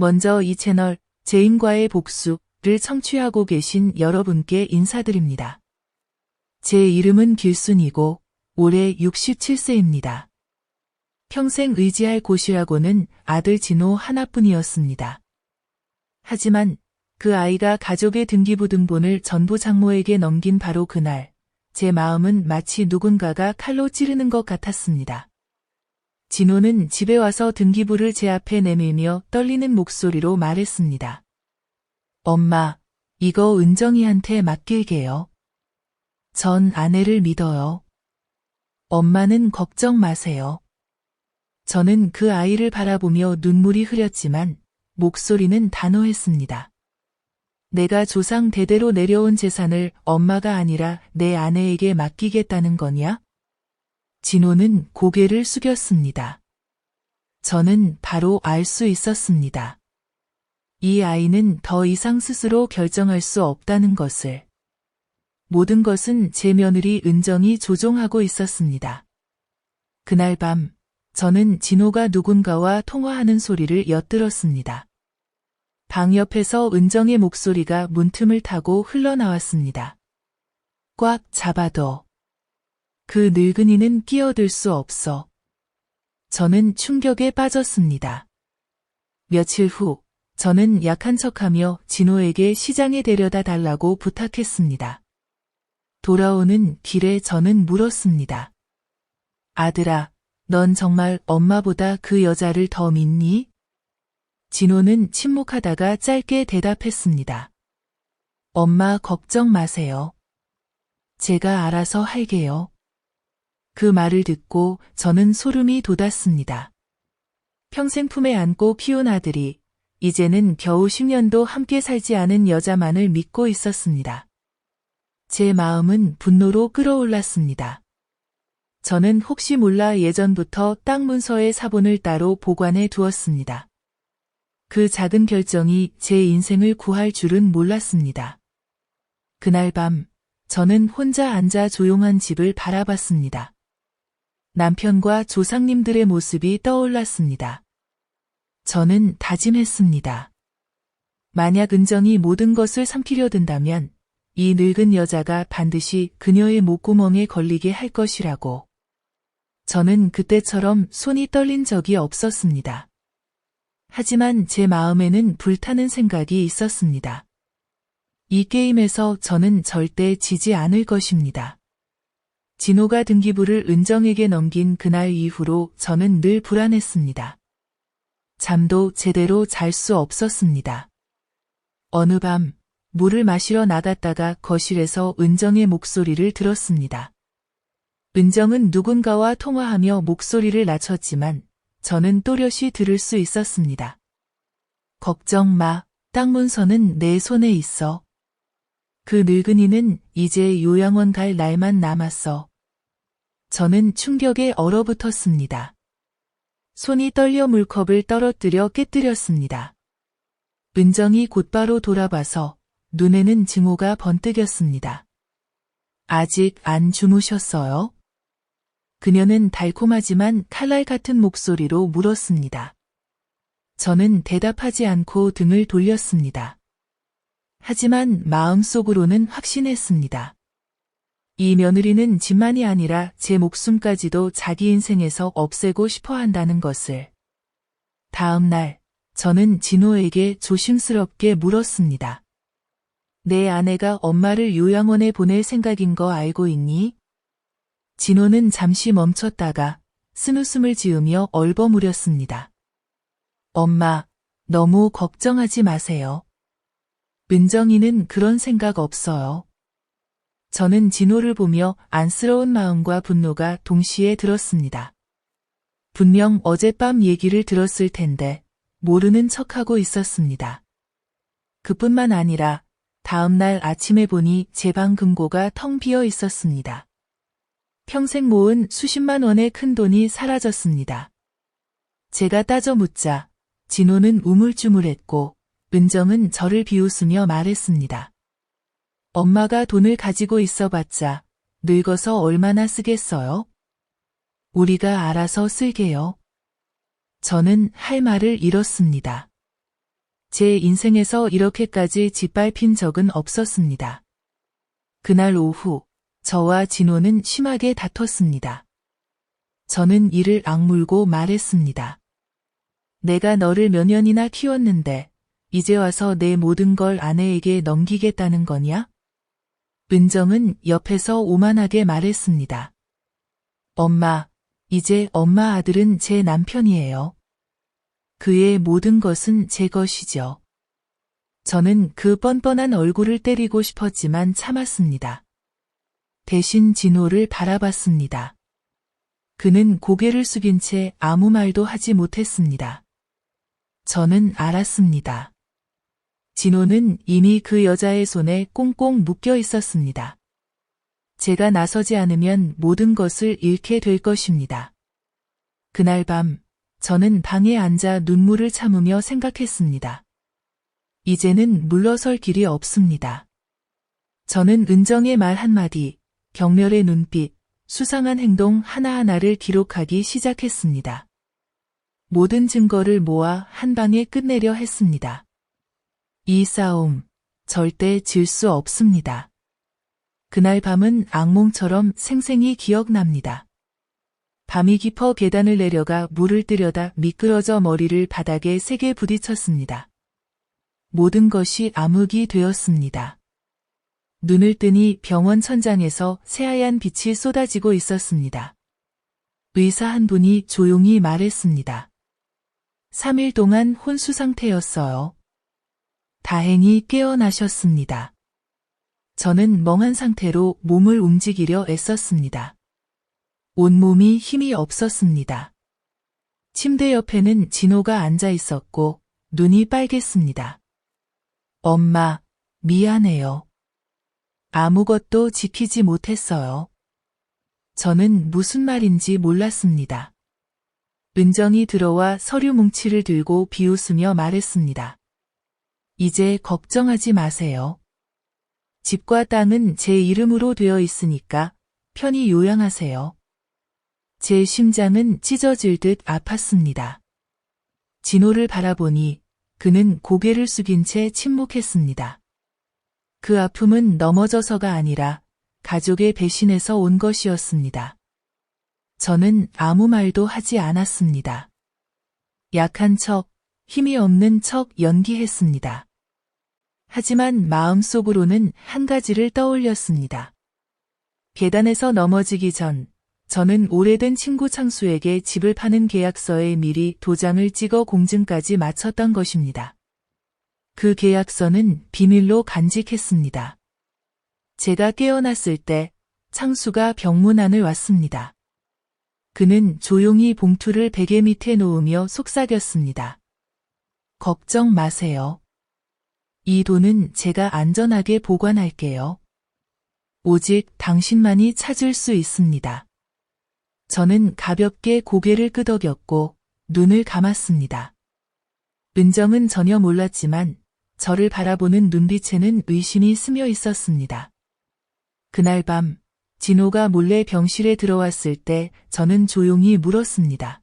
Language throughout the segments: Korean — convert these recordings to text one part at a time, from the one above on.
먼저 이 채널 제임과의 복수를 청취하고 계신 여러분께 인사드립니다. 제 이름은 길순이고 올해 67세입니다. 평생 의지할 곳이라고는 아들 진호 하나뿐이었습니다. 하지만 그 아이가 가족의 등기부등본을 전부 장모에게 넘긴 바로 그날, 제 마음은 마치 누군가가 칼로 찌르는 것 같았습니다. 진호는 집에 와서 등기부를 제 앞에 내밀며 떨리는 목소리로 말했습니다. 엄마, 이거 은정이한테 맡길게요. 전 아내를 믿어요. 엄마는 걱정 마세요. 저는 그 아이를 바라보며 눈물이 흐렸지만 목소리는 단호했습니다. 내가 조상 대대로 내려온 재산을 엄마가 아니라 내 아내에게 맡기겠다는 거냐? 진호는 고개를 숙였습니다. 저는 바로 알 수 있었습니다. 이 아이는 더 이상 스스로 결정할 수 없다는 것을. 모든 것은 제 며느리 은정이 조종하고 있었습니다. 그날 밤, 저는 진호가 누군가와 통화하는 소리를 엿들었습니다. 방 옆에서 은정의 목소리가 문틈을 타고 흘러나왔습니다. 꽉 잡아둬. 그 늙은이는 끼어들 수 없어. 저는 충격에 빠졌습니다. 며칠 후, 저는 약한 척하며 진호에게 시장에 데려다 달라고 부탁했습니다. 돌아오는 길에 저는 물었습니다. 아들아, 넌 정말 엄마보다 그 여자를 더 믿니? 진호는 침묵하다가 짧게 대답했습니다. 엄마 걱정 마세요. 제가 알아서 할게요. 그 말을 듣고 저는 소름이 돋았습니다. 평생 품에 안고 키운 아들이 이제는 겨우 10년도 함께 살지 않은 여자만을 믿고 있었습니다. 제 마음은 분노로 끓어올랐습니다. 저는 혹시 몰라 예전부터 땅 문서의 사본을 따로 보관해 두었습니다. 그 작은 결정이 제 인생을 구할 줄은 몰랐습니다. 그날 밤, 저는 혼자 앉아 조용한 집을 바라봤습니다. 남편과 조상님들의 모습이 떠올랐습니다. 저는 다짐했습니다. 만약 은정이 모든 것을 삼키려 든다면 이 늙은 여자가 반드시 그녀의 목구멍에 걸리게 할 것이라고. 저는 그때처럼 손이 떨린 적이 없었습니다. 하지만 제 마음에는 불타는 생각이 있었습니다. 이 게임에서 저는 절대 지지 않을 것입니다. 진호가 등기부를 은정에게 넘긴 그날 이후로 저는 늘 불안했습니다. 잠도 제대로 잘 수 없었습니다. 어느 밤, 물을 마시러 나갔다가 거실에서 은정의 목소리를 들었습니다. 은정은 누군가와 통화하며 목소리를 낮췄지만 저는 또렷이 들을 수 있었습니다. 걱정 마, 땅 문서는 내 손에 있어. 그 늙은이는 이제 요양원 갈 날만 남았어. 저는 충격에 얼어붙었습니다. 손이 떨려 물컵을 떨어뜨려 깨뜨렸습니다. 은정이 곧바로 돌아봐서 눈에는 증오가 번뜩였습니다. 아직 안 주무셨어요? 그녀는 달콤하지만 칼날 같은 목소리로 물었습니다. 저는 대답하지 않고 등을 돌렸습니다. 하지만 마음속으로는 확신했습니다. 이 며느리는 집만이 아니라 제 목숨까지도 자기 인생에서 없애고 싶어 한다는 것을. 다음 날, 저는 진호에게 조심스럽게 물었습니다. 내 아내가 엄마를 요양원에 보낼 생각인 거 알고 있니? 진호는 잠시 멈췄다가 쓴웃음을 지으며 얼버무렸습니다. 엄마, 너무 걱정하지 마세요. 은정이는 그런 생각 없어요. 저는 진호를 보며 안쓰러운 마음과 분노가 동시에 들었습니다. 분명 어젯밤 얘기를 들었을 텐데 모르는 척하고 있었습니다. 그뿐만 아니라 다음 날 아침에 보니 제 방 금고가 텅 비어 있었습니다. 평생 모은 수십만 원의 큰 돈이 사라졌습니다. 제가 따져 묻자 진호는 우물쭈물했고 은정은 저를 비웃으며 말했습니다. 엄마가 돈을 가지고 있어봤자 늙어서 얼마나 쓰겠어요? 우리가 알아서 쓸게요. 저는 할 말을 잃었습니다. 제 인생에서 이렇게까지 짓밟힌 적은 없었습니다. 그날 오후, 저와 진호는 심하게 다퉜습니다. 저는 이를 악물고 말했습니다. 내가 너를 몇 년이나 키웠는데 이제 와서 내 모든 걸 아내에게 넘기겠다는 거냐? 은정은 옆에서 오만하게 말했습니다. 엄마, 이제 엄마 아들은 제 남편이에요. 그의 모든 것은 제 것이죠. 저는 그 뻔뻔한 얼굴을 때리고 싶었지만 참았습니다. 대신 진호를 바라봤습니다. 그는 고개를 숙인 채 아무 말도 하지 못했습니다. 저는 알았습니다. 진호는 이미 그 여자의 손에 꽁꽁 묶여 있었습니다. 제가 나서지 않으면 모든 것을 잃게 될 것입니다. 그날 밤, 저는 방에 앉아 눈물을 참으며 생각했습니다. 이제는 물러설 길이 없습니다. 저는 은정의 말 한마디, 경멸의 눈빛, 수상한 행동 하나하나를 기록하기 시작했습니다. 모든 증거를 모아 한 방에 끝내려 했습니다. 이 싸움, 절대 질 수 없습니다. 그날 밤은 악몽처럼 생생히 기억납니다. 밤이 깊어 계단을 내려가 물을 뜨려다 미끄러져 머리를 바닥에 세게 부딪혔습니다. 모든 것이 암흑이 되었습니다. 눈을 뜨니 병원 천장에서 새하얀 빛이 쏟아지고 있었습니다. 의사 한 분이 조용히 말했습니다. 3일 동안 혼수 상태였어요. 다행히 깨어나셨습니다. 저는 멍한 상태로 몸을 움직이려 애썼습니다. 온몸이 힘이 없었습니다. 침대 옆에는 진호가 앉아 있었고 눈이 빨갰습니다. 엄마, 미안해요. 아무것도 지키지 못했어요. 저는 무슨 말인지 몰랐습니다. 은정이 들어와 서류 뭉치를 들고 비웃으며 말했습니다. 이제 걱정하지 마세요. 집과 땅은 제 이름으로 되어 있으니까 편히 요양하세요. 제 심장은 찢어질 듯 아팠습니다. 진호를 바라보니 그는 고개를 숙인 채 침묵했습니다. 그 아픔은 넘어져서가 아니라 가족의 배신에서 온 것이었습니다. 저는 아무 말도 하지 않았습니다. 약한 척, 힘이 없는 척 연기했습니다. 하지만 마음속으로는 한 가지를 떠올렸습니다. 계단에서 넘어지기 전 저는 오래된 친구 창수에게 집을 파는 계약서에 미리 도장을 찍어 공증까지 마쳤던 것입니다. 그 계약서는 비밀로 간직했습니다. 제가 깨어났을 때 창수가 병문 안을 왔습니다. 그는 조용히 봉투를 베개 밑에 놓으며 속삭였습니다. 걱정 마세요. 이 돈은 제가 안전하게 보관할게요. 오직 당신만이 찾을 수 있습니다. 저는 가볍게 고개를 끄덕였고 눈을 감았습니다. 은정은 전혀 몰랐지만 저를 바라보는 눈빛에는 의심이 스며 있었습니다. 그날 밤 진호가 몰래 병실에 들어왔을 때 저는 조용히 물었습니다.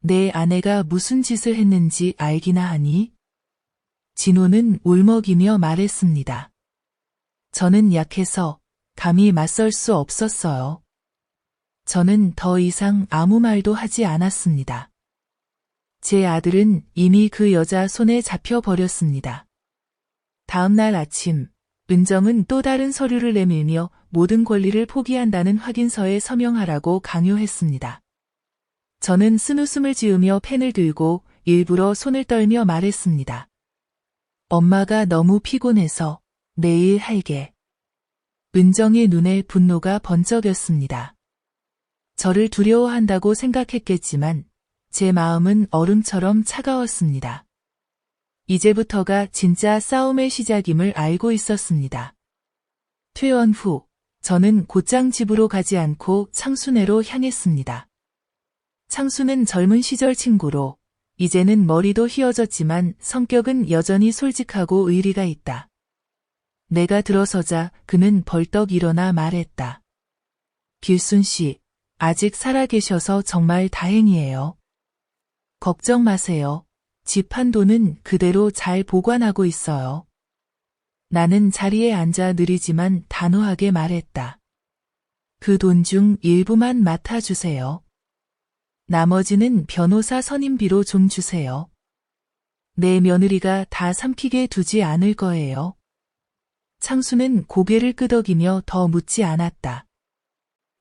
내 아내가 무슨 짓을 했는지 알기나 하니? 진호는 울먹이며 말했습니다. 저는 약해서 감히 맞설 수 없었어요. 저는 더 이상 아무 말도 하지 않았습니다. 제 아들은 이미 그 여자 손에 잡혀버렸습니다. 다음 날 아침, 은정은 또 다른 서류를 내밀며 모든 권리를 포기한다는 확인서에 서명하라고 강요했습니다. 저는 쓴웃음을 지으며 펜을 들고 일부러 손을 떨며 말했습니다. 엄마가 너무 피곤해서 내일 할게. 은정의 눈에 분노가 번쩍였습니다. 저를 두려워한다고 생각했겠지만 제 마음은 얼음처럼 차가웠습니다. 이제부터가 진짜 싸움의 시작임을 알고 있었습니다. 퇴원 후 저는 곧장 집으로 가지 않고 창수네로 향했습니다. 창수는 젊은 시절 친구로 이제는 머리도 휘어졌지만 성격은 여전히 솔직하고 의리가 있다. 내가 들어서자 그는 벌떡 일어나 말했다. 길순 씨, 아직 살아계셔서 정말 다행이에요. 걱정 마세요. 집 한도는 그대로 잘 보관하고 있어요. 나는 자리에 앉아 느리지만 단호하게 말했다. 그 돈 중 일부만 맡아주세요. 나머지는 변호사 선임비로 좀 주세요. 내 며느리가 다 삼키게 두지 않을 거예요. 창수는 고개를 끄덕이며 더 묻지 않았다.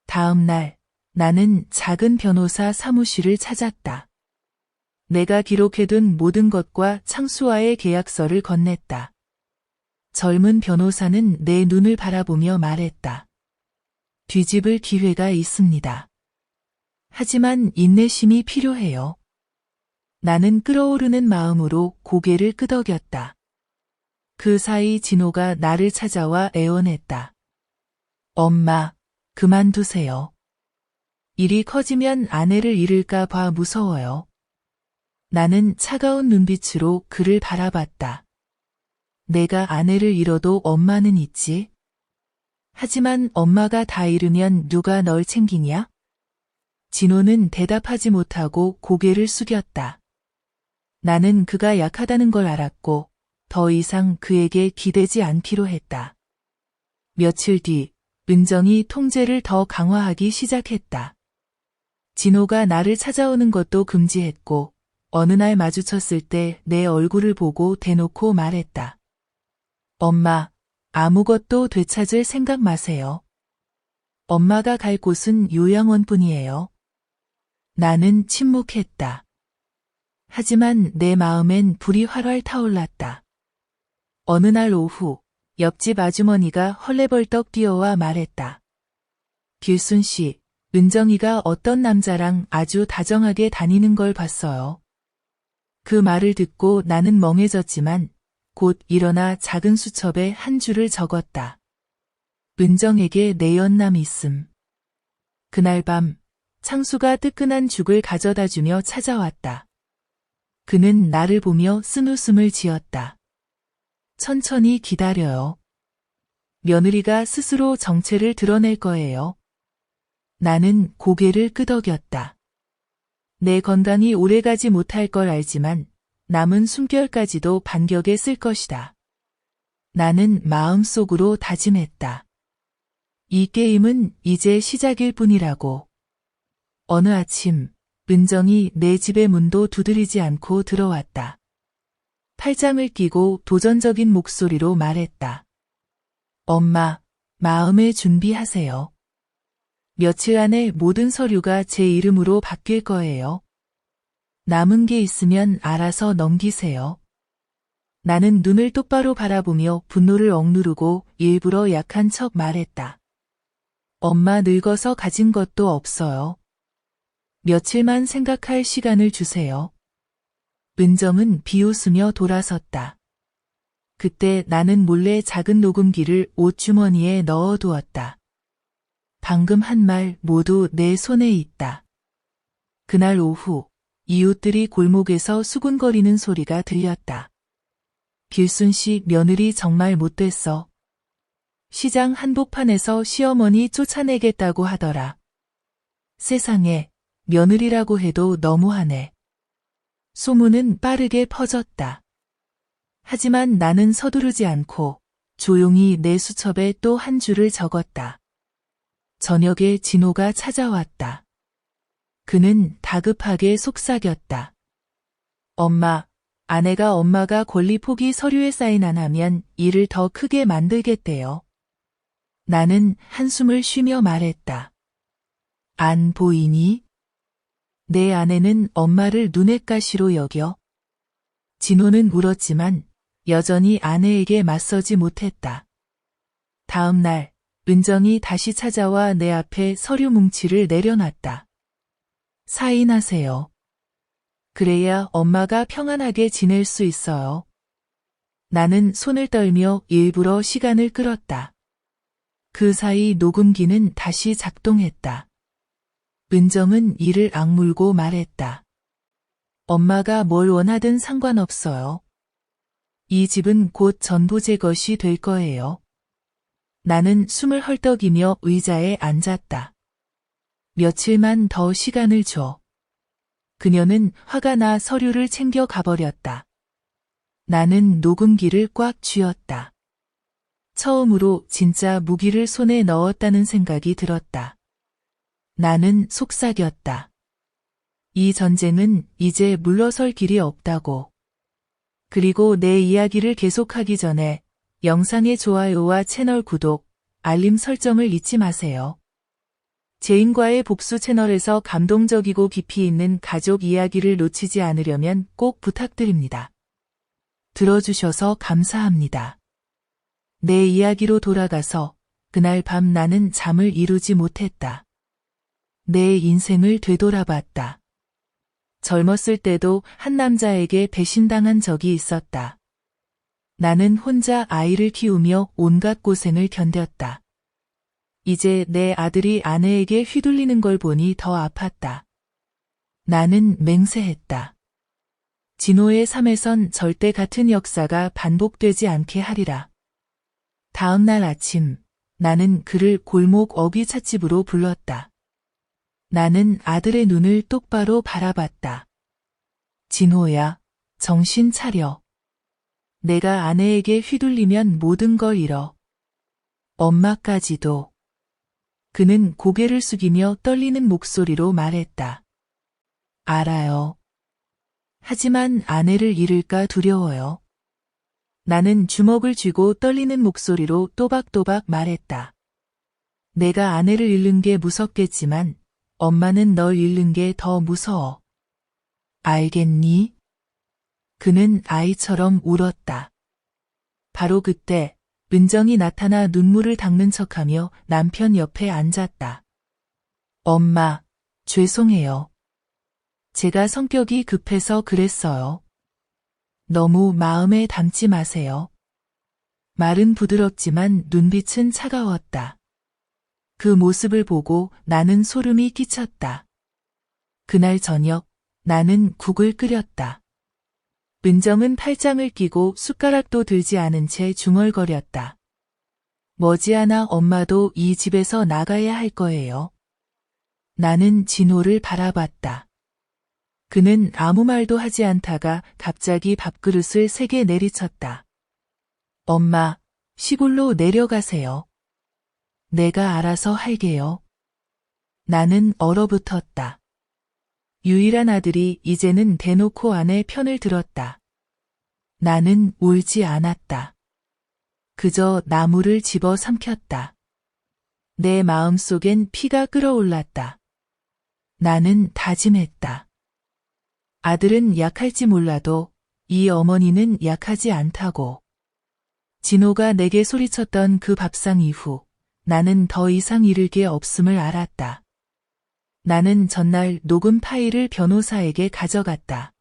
다음 날 나는 작은 변호사 사무실을 찾았다. 내가 기록해둔 모든 것과 창수와의 계약서를 건넸다. 젊은 변호사는 내 눈을 바라보며 말했다. 뒤집을 기회가 있습니다. 하지만 인내심이 필요해요. 나는 끓어오르는 마음으로 고개를 끄덕였다. 그 사이 진호가 나를 찾아와 애원했다. 엄마, 그만두세요. 일이 커지면 아내를 잃을까 봐 무서워요. 나는 차가운 눈빛으로 그를 바라봤다. 내가 아내를 잃어도 엄마는 있지. 하지만 엄마가 다 잃으면 누가 널 챙기냐? 진호는 대답하지 못하고 고개를 숙였다. 나는 그가 약하다는 걸 알았고 더 이상 그에게 기대지 않기로 했다. 며칠 뒤 은정이 통제를 더 강화하기 시작했다. 진호가 나를 찾아오는 것도 금지했고 어느 날 마주쳤을 때 내 얼굴을 보고 대놓고 말했다. 엄마, 아무것도 되찾을 생각 마세요. 엄마가 갈 곳은 요양원뿐이에요. 나는 침묵했다. 하지만 내 마음엔 불이 활활 타올랐다. 어느 날 오후 옆집 아주머니가 헐레벌떡 뛰어와 말했다. 길순 씨, 은정이가 어떤 남자랑 아주 다정하게 다니는 걸 봤어요. 그 말을 듣고 나는 멍해졌지만 곧 일어나 작은 수첩에 한 줄을 적었다. 은정에게 내연남 있음. 그날 밤 창수가 뜨끈한 죽을 가져다 주며 찾아왔다. 그는 나를 보며 쓴웃음을 지었다. 천천히 기다려요. 며느리가 스스로 정체를 드러낼 거예요. 나는 고개를 끄덕였다. 내 건강이 오래가지 못할 걸 알지만 남은 숨결까지도 반격에 쓸 것이다. 나는 마음속으로 다짐했다. 이 게임은 이제 시작일 뿐이라고. 어느 아침 은정이 내 집의 문도 두드리지 않고 들어왔다. 팔짱을 끼고 도전적인 목소리로 말했다. 엄마, 마음의 준비하세요. 며칠 안에 모든 서류가 제 이름으로 바뀔 거예요. 남은 게 있으면 알아서 넘기세요. 나는 눈을 똑바로 바라보며 분노를 억누르고 일부러 약한 척 말했다. 엄마 늙어서 가진 것도 없어요. 며칠만 생각할 시간을 주세요. 은정은 비웃으며 돌아섰다. 그때 나는 몰래 작은 녹음기를 옷주머니에 넣어두었다. 방금 한 말 모두 내 손에 있다. 그날 오후 이웃들이 골목에서 수군거리는 소리가 들렸다. 길순 씨 며느리 정말 못됐어. 시장 한복판에서 시어머니 쫓아내겠다고 하더라. 세상에, 며느리라고 해도 너무하네. 소문은 빠르게 퍼졌다. 하지만 나는 서두르지 않고 조용히 내 수첩에 또 한 줄을 적었다. 저녁에 진호가 찾아왔다. 그는 다급하게 속삭였다. 엄마, 아내가 엄마가 권리 포기 서류에 사인 안 하면 일을 더 크게 만들겠대요. 나는 한숨을 쉬며 말했다. 안 보이니? 내 아내는 엄마를 눈엣 가시로 여겨. 진호는 울었지만 여전히 아내에게 맞서지 못했다. 다음 날 은정이 다시 찾아와 내 앞에 서류 뭉치를 내려놨다. 사인하세요. 그래야 엄마가 평안하게 지낼 수 있어요. 나는 손을 떨며 일부러 시간을 끌었다. 그 사이 녹음기는 다시 작동했다. 은정은 이를 악물고 말했다. 엄마가 뭘 원하든 상관없어요. 이 집은 곧 전부 제 것이 될 거예요. 나는 숨을 헐떡이며 의자에 앉았다. 며칠만 더 시간을 줘. 그녀는 화가 나 서류를 챙겨 가버렸다. 나는 녹음기를 꽉 쥐었다. 처음으로 진짜 무기를 손에 넣었다는 생각이 들었다. 나는 속삭였다. 이 전쟁은 이제 물러설 길이 없다고. 그리고 내 이야기를 계속하기 전에 영상의 좋아요와 채널 구독, 알림 설정을 잊지 마세요. 제인과의 복수 채널에서 감동적이고 깊이 있는 가족 이야기를 놓치지 않으려면 꼭 부탁드립니다. 들어주셔서 감사합니다. 내 이야기로 돌아가서 그날 밤 나는 잠을 이루지 못했다. 내 인생을 되돌아봤다. 젊었을 때도 한 남자에게 배신당한 적이 있었다. 나는 혼자 아이를 키우며 온갖 고생을 견뎠다. 이제 내 아들이 아내에게 휘둘리는 걸 보니 더 아팠다. 나는 맹세했다. 진호의 삶에선 절대 같은 역사가 반복되지 않게 하리라. 다음 날 아침, 나는 그를 골목 어귀찻집으로 불렀다. 나는 아들의 눈을 똑바로 바라봤다. 진호야, 정신 차려. 내가 아내에게 휘둘리면 모든 걸 잃어. 엄마까지도. 그는 고개를 숙이며 떨리는 목소리로 말했다. 알아요. 하지만 아내를 잃을까 두려워요. 나는 주먹을 쥐고 떨리는 목소리로 또박또박 말했다. 내가 아내를 잃는 게 무섭겠지만 엄마는 널 잃는 게 더 무서워. 알겠니? 그는 아이처럼 울었다. 바로 그때 은정이 나타나 눈물을 닦는 척하며 남편 옆에 앉았다. 엄마, 죄송해요. 제가 성격이 급해서 그랬어요. 너무 마음에 담지 마세요. 말은 부드럽지만 눈빛은 차가웠다. 그 모습을 보고 나는 소름이 끼쳤다. 그날 저녁 나는 국을 끓였다. 은정은 팔짱을 끼고 숟가락도 들지 않은 채 중얼거렸다. 머지않아 엄마도 이 집에서 나가야 할 거예요. 나는 진호를 바라봤다. 그는 아무 말도 하지 않다가 갑자기 밥그릇을 3개 내리쳤다. 엄마, 시골로 내려가세요. 내가 알아서 할게요. 나는 얼어붙었다. 유일한 아들이 이제는 대놓고 아내 편을 들었다. 나는 울지 않았다. 그저 나무를 집어 삼켰다. 내 마음속엔 피가 끓어올랐다. 나는 다짐했다. 아들은 약할지 몰라도 이 어머니는 약하지 않다고. 진호가 내게 소리쳤던 그 밥상 이후 나는 더 이상 잃을 게 없음을 알았다. 나는 전날 녹음 파일을 변호사에게 가져갔다.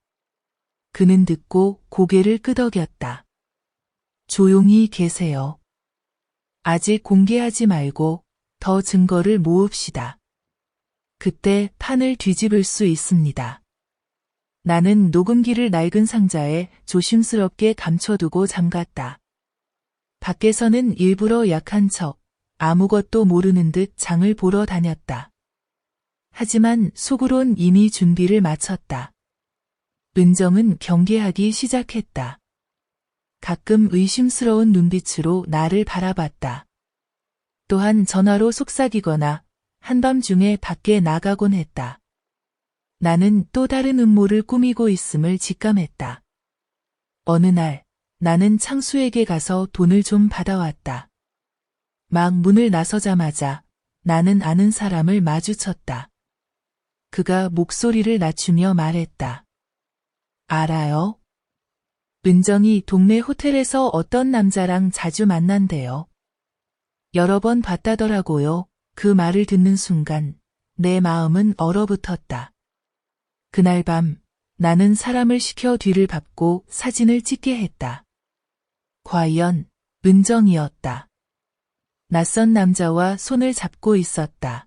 그는 듣고 고개를 끄덕였다. 조용히 계세요. 아직 공개하지 말고 더 증거를 모읍시다. 그때 판을 뒤집을 수 있습니다. 나는 녹음기를 낡은 상자에 조심스럽게 감춰두고 잠갔다. 밖에서는 일부러 약한 척, 아무것도 모르는 듯 장을 보러 다녔다. 하지만 속으론 이미 준비를 마쳤다. 은정은 경계하기 시작했다. 가끔 의심스러운 눈빛으로 나를 바라봤다. 또한 전화로 속삭이거나 한밤중에 밖에 나가곤 했다. 나는 또 다른 음모를 꾸미고 있음을 직감했다. 어느 날 나는 창수에게 가서 돈을 좀 받아왔다. 막 문을 나서자마자 나는 아는 사람을 마주쳤다. 그가 목소리를 낮추며 말했다. 알아요? 은정이 동네 호텔에서 어떤 남자랑 자주 만난대요. 여러 번 봤다더라고요. 그 말을 듣는 순간 내 마음은 얼어붙었다. 그날 밤 나는 사람을 시켜 뒤를 밟고 사진을 찍게 했다. 과연 은정이었다. 낯선 남자와 손을 잡고 있었다.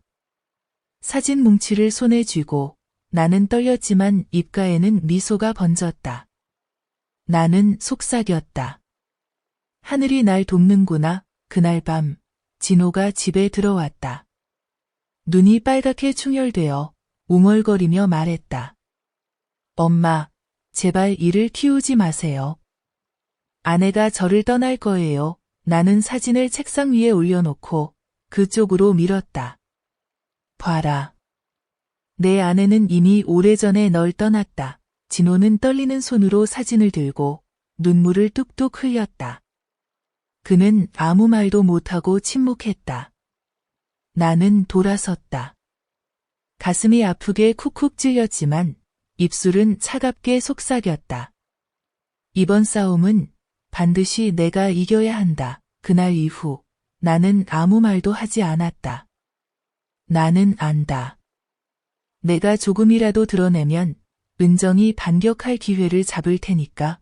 사진 뭉치를 손에 쥐고 나는 떨렸지만 입가에는 미소가 번졌다. 나는 속삭였다. 하늘이 날 돕는구나. 그날 밤 진호가 집에 들어왔다. 눈이 빨갛게 충혈되어 웅얼거리며 말했다. 엄마, 제발 이를 키우지 마세요. 아내가 저를 떠날 거예요. 나는 사진을 책상 위에 올려놓고 그쪽으로 밀었다. 봐라. 내 아내는 이미 오래전에 널 떠났다. 진호는 떨리는 손으로 사진을 들고 눈물을 뚝뚝 흘렸다. 그는 아무 말도 못하고 침묵했다. 나는 돌아섰다. 가슴이 아프게 쿡쿡 찔렸지만 입술은 차갑게 속삭였다. 이번 싸움은 반드시 내가 이겨야 한다. 그날 이후 나는 아무 말도 하지 않았다. 나는 안다. 내가 조금이라도 드러내면 은정이 반격할 기회를 잡을 테니까.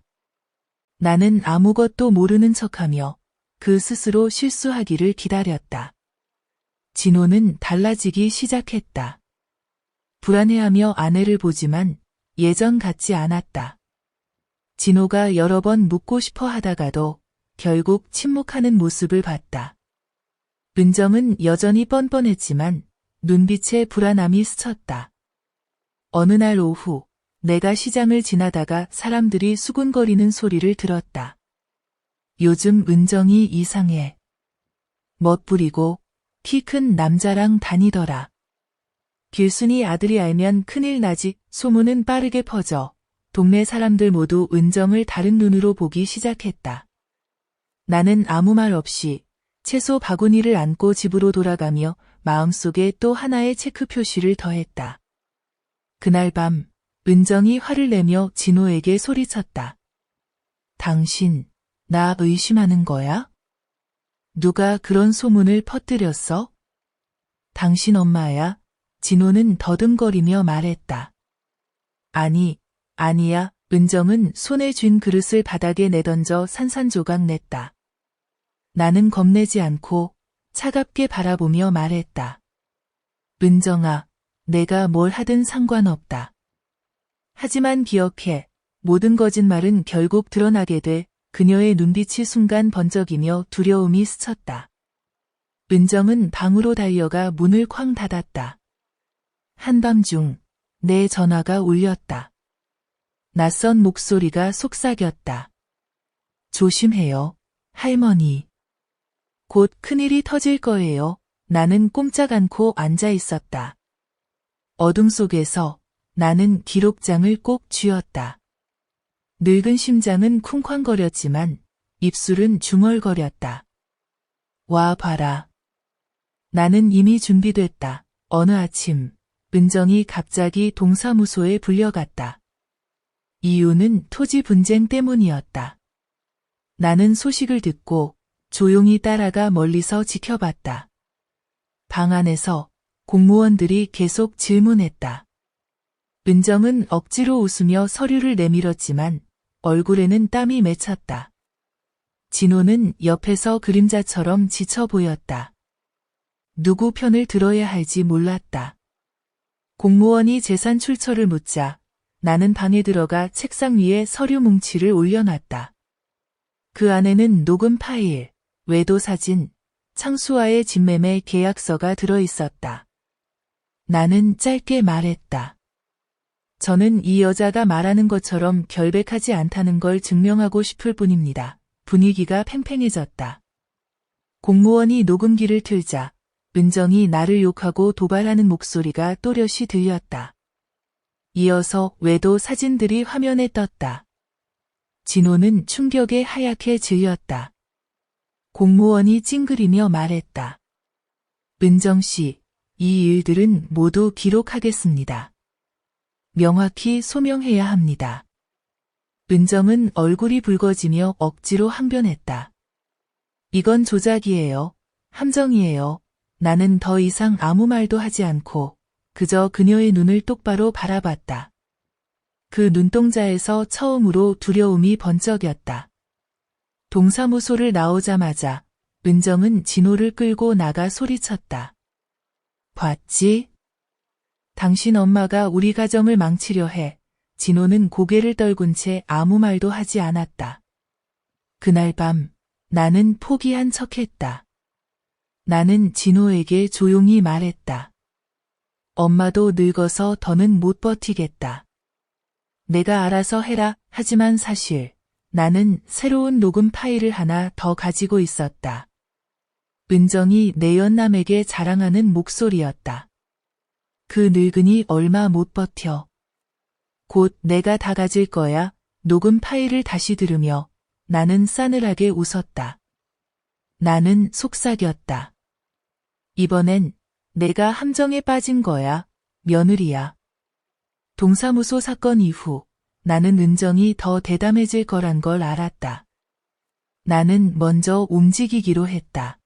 나는 아무것도 모르는 척하며 그 스스로 실수하기를 기다렸다. 진호는 달라지기 시작했다. 불안해하며 아내를 보지만 예전 같지 않았다. 진호가 여러 번 묻고 싶어 하다가도 결국 침묵하는 모습을 봤다. 은정은 여전히 뻔뻔했지만 눈빛에 불안함이 스쳤다. 어느 날 오후 내가 시장을 지나다가 사람들이 수군거리는 소리를 들었다. 요즘 은정이 이상해. 멋부리고 키 큰 남자랑 다니더라. 길순이 아들이 알면 큰일 나지. 소문은 빠르게 퍼져 동네 사람들 모두 은정을 다른 눈으로 보기 시작했다. 나는 아무 말 없이 채소 바구니를 안고 집으로 돌아가며 마음속에 또 하나의 체크 표시를 더했다. 그날 밤 은정이 화를 내며 진호에게 소리쳤다. 당신, 나 의심하는 거야? 누가 그런 소문을 퍼뜨렸어? 당신 엄마야? 진호는 더듬거리며 말했다. 아니야. 은정은 손에 쥔 그릇을 바닥에 내던져 산산조각 냈다. 나는 겁내지 않고 차갑게 바라보며 말했다. 은정아, 내가 뭘 하든 상관없다. 하지만 기억해. 모든 거짓말은 결국 드러나게 돼. 그녀의 눈빛이 순간 번쩍이며 두려움이 스쳤다. 은정은 방으로 달려가 문을 쾅 닫았다. 한밤중 내 전화가 울렸다. 낯선 목소리가 속삭였다. 조심해요, 할머니. 곧 큰일이 터질 거예요. 나는 꼼짝 않고 앉아 있었다. 어둠 속에서 나는 기록장을 꼭 쥐었다. 늙은 심장은 쿵쾅거렸지만 입술은 중얼거렸다. 와 봐라. 나는 이미 준비됐다. 어느 아침 은정이 갑자기 동사무소에 불려갔다. 이유는 토지 분쟁 때문이었다. 나는 소식을 듣고 조용히 따라가 멀리서 지켜봤다. 방 안에서 공무원들이 계속 질문했다. 은정은 억지로 웃으며 서류를 내밀었지만 얼굴에는 땀이 맺혔다. 진호는 옆에서 그림자처럼 지쳐 보였다. 누구 편을 들어야 할지 몰랐다. 공무원이 재산 출처를 묻자 나는 방에 들어가 책상 위에 서류 뭉치를 올려놨다. 그 안에는 녹음 파일, 외도 사진, 창수와의 집매매 계약서가 들어있었다. 나는 짧게 말했다. 저는 이 여자가 말하는 것처럼 결백하지 않다는 걸 증명하고 싶을 뿐입니다. 분위기가 팽팽해졌다. 공무원이 녹음기를 틀자 은정이 나를 욕하고 도발하는 목소리가 또렷이 들렸다. 이어서 외도 사진들이 화면에 떴다. 진호는 충격에 하얗게 질렸다. 공무원이 찡그리며 말했다. 은정 씨, 이 일들은 모두 기록하겠습니다. 명확히 소명해야 합니다. 은정은 얼굴이 붉어지며 억지로 항변했다. 이건 조작이에요. 함정이에요. 나는 더 이상 아무 말도 하지 않고 그저 그녀의 눈을 똑바로 바라봤다. 그 눈동자에서 처음으로 두려움이 번쩍였다. 동사무소를 나오자마자 은정은 진호를 끌고 나가 소리쳤다. 봤지? 당신 엄마가 우리 가정을 망치려 해. 진호는 고개를 떨군 채 아무 말도 하지 않았다. 그날 밤 나는 포기한 척했다. 나는 진호에게 조용히 말했다. 엄마도 늙어서 더는 못 버티겠다. 내가 알아서 해라. 하지만 사실 나는 새로운 녹음 파일을 하나 더 가지고 있었다. 은정이 내연남에게 자랑하는 목소리였다. 그 늙은이 얼마 못 버텨. 곧 내가 다 가질 거야. 녹음 파일을 다시 들으며 나는 싸늘하게 웃었다. 나는 속삭였다. 이번엔 내가 함정에 빠진 거야. 며느리야. 동사무소 사건 이후 나는 은정이 더 대담해질 거란 걸 알았다. 나는 먼저 움직이기로 했다.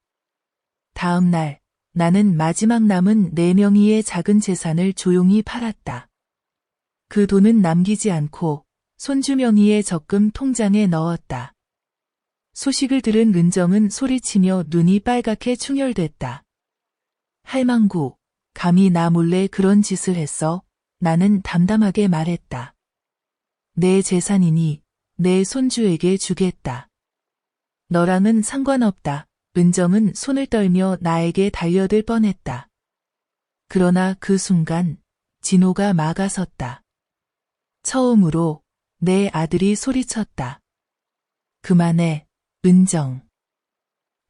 다음 날 나는 마지막 남은 4명이의 작은 재산을 조용히 팔았다. 그 돈은 남기지 않고 손주 명의의 적금 통장에 넣었다. 소식을 들은 은정은 소리치며 눈이 빨갛게 충혈됐다. 할망구, 감히 나 몰래 그런 짓을 했어? 나는 담담하게 말했다. 내 재산이니 내 손주에게 주겠다. 너랑은 상관없다. 은정은 손을 떨며 나에게 달려들 뻔했다. 그러나 그 순간 진호가 막아섰다. 처음으로 내 아들이 소리쳤다. 그만해, 은정.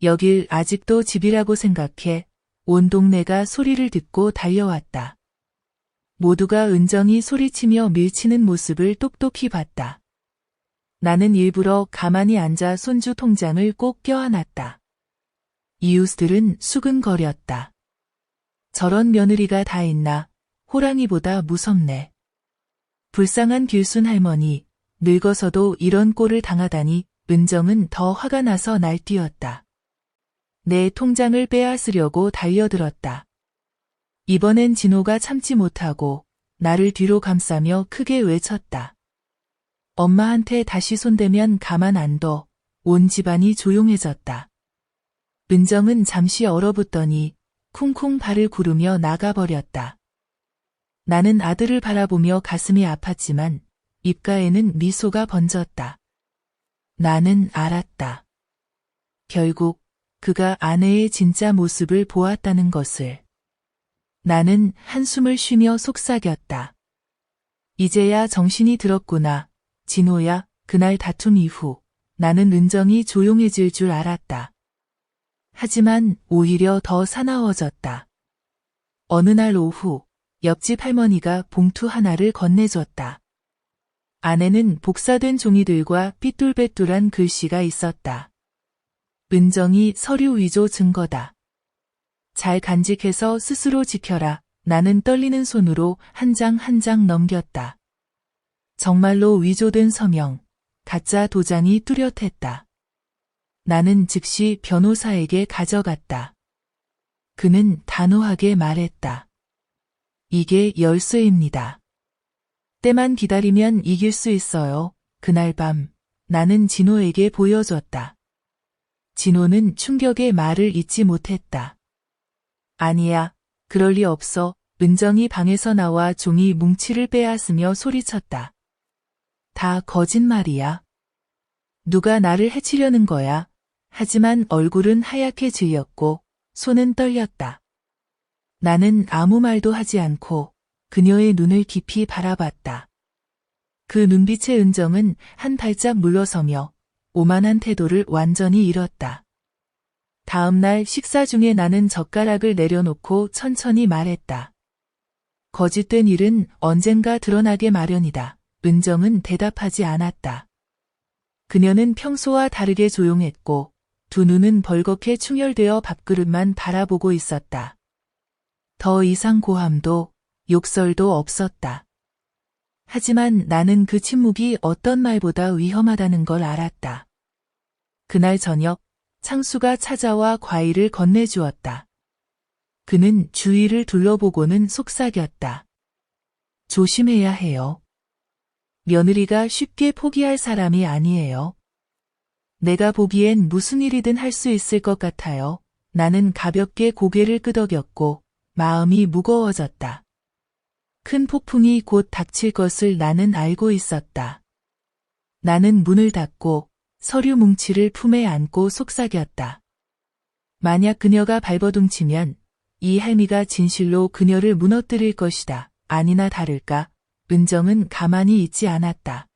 여길 아직도 집이라고 생각해. 온 동네가 소리를 듣고 달려왔다. 모두가 은정이 소리치며 밀치는 모습을 똑똑히 봤다. 나는 일부러 가만히 앉아 손주 통장을 꼭 껴안았다. 이웃들은 수근거렸다. 저런 며느리가 다 있나? 호랑이보다 무섭네. 불쌍한 길순 할머니, 늙어서도 이런 꼴을 당하다니. 은정은 더 화가 나서 날뛰었다. 내 통장을 빼앗으려고 달려들었다. 이번엔 진호가 참지 못하고 나를 뒤로 감싸며 크게 외쳤다. 엄마한테 다시 손대면 가만 안 둬. 온 집안이 조용해졌다. 은정은 잠시 얼어붙더니 쿵쿵 발을 구르며 나가버렸다. 나는 아들을 바라보며 가슴이 아팠지만 입가에는 미소가 번졌다. 나는 알았다. 결국 그가 아내의 진짜 모습을 보았다는 것을. 나는 한숨을 쉬며 속삭였다. 이제야 정신이 들었구나. 진호야. 그날 다툼 이후 나는 은정이 조용해질 줄 알았다. 하지만 오히려 더 사나워졌다. 어느 날 오후 옆집 할머니가 봉투 하나를 건네줬다. 안에는 복사된 종이들과 삐뚤빼뚤한 글씨가 있었다. 은정이 서류 위조 증거다. 잘 간직해서 스스로 지켜라. 나는 떨리는 손으로 한 장 한 장 넘겼다. 정말로 위조된 서명, 가짜 도장이 뚜렷했다. 나는 즉시 변호사에게 가져갔다. 그는 단호하게 말했다. 이게 열쇠입니다. 때만 기다리면 이길 수 있어요. 그날 밤 나는 진호에게 보여줬다. 진호는 충격의 말을 잇지 못했다. 아니야, 그럴 리 없어. 은정이 방에서 나와 종이 뭉치를 빼앗으며 소리쳤다. 다 거짓말이야. 누가 나를 해치려는 거야. 하지만 얼굴은 하얗게 질렸고 손은 떨렸다. 나는 아무 말도 하지 않고 그녀의 눈을 깊이 바라봤다. 그 눈빛의 은정은 한 발짝 물러서며 오만한 태도를 완전히 잃었다. 다음 날 식사 중에 나는 젓가락을 내려놓고 천천히 말했다. 거짓된 일은 언젠가 드러나게 마련이다. 은정은 대답하지 않았다. 그녀는 평소와 다르게 조용했고 두 눈은 벌겋게 충혈되어 밥그릇만 바라보고 있었다. 더 이상 고함도 욕설도 없었다. 하지만 나는 그 침묵이 어떤 말보다 위험하다는 걸 알았다. 그날 저녁 창수가 찾아와 과일을 건네주었다. 그는 주위를 둘러보고는 속삭였다. 조심해야 해요. 며느리가 쉽게 포기할 사람이 아니에요. 내가 보기엔 무슨 일이든 할 수 있을 것 같아요. 나는 가볍게 고개를 끄덕였고 마음이 무거워졌다. 큰 폭풍이 곧 닥칠 것을 나는 알고 있었다. 나는 문을 닫고 서류 뭉치를 품에 안고 속삭였다. 만약 그녀가 발버둥치면 이 할미가 진실로 그녀를 무너뜨릴 것이다. 아니나 다를까 은정은 가만히 있지 않았다.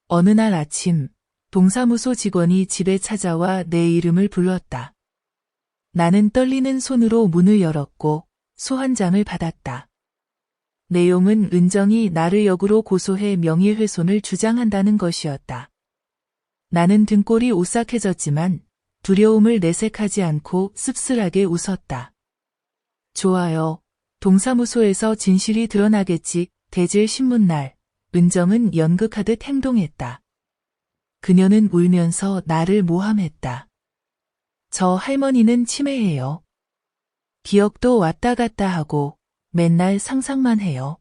어느 날 아침, 동사무소 직원이 집에 찾아와 내 이름을 불렀다. 나는 떨리는 손으로 문을 열었고 소환장을 받았다. 내용은 은정이 나를 역으로 고소해 명예훼손을 주장한다는 것이었다. 나는 등골이 오싹해졌지만 두려움을 내색하지 않고 씁쓸하게 웃었다. 좋아요. 동사무소에서 진실이 드러나겠지. 대질 신문날, 은정은 연극하듯 행동했다. 그녀는 울면서 나를 모함했다. 저 할머니는 치매해요. 기억도 왔다 갔다 하고 맨날 상상만 해요.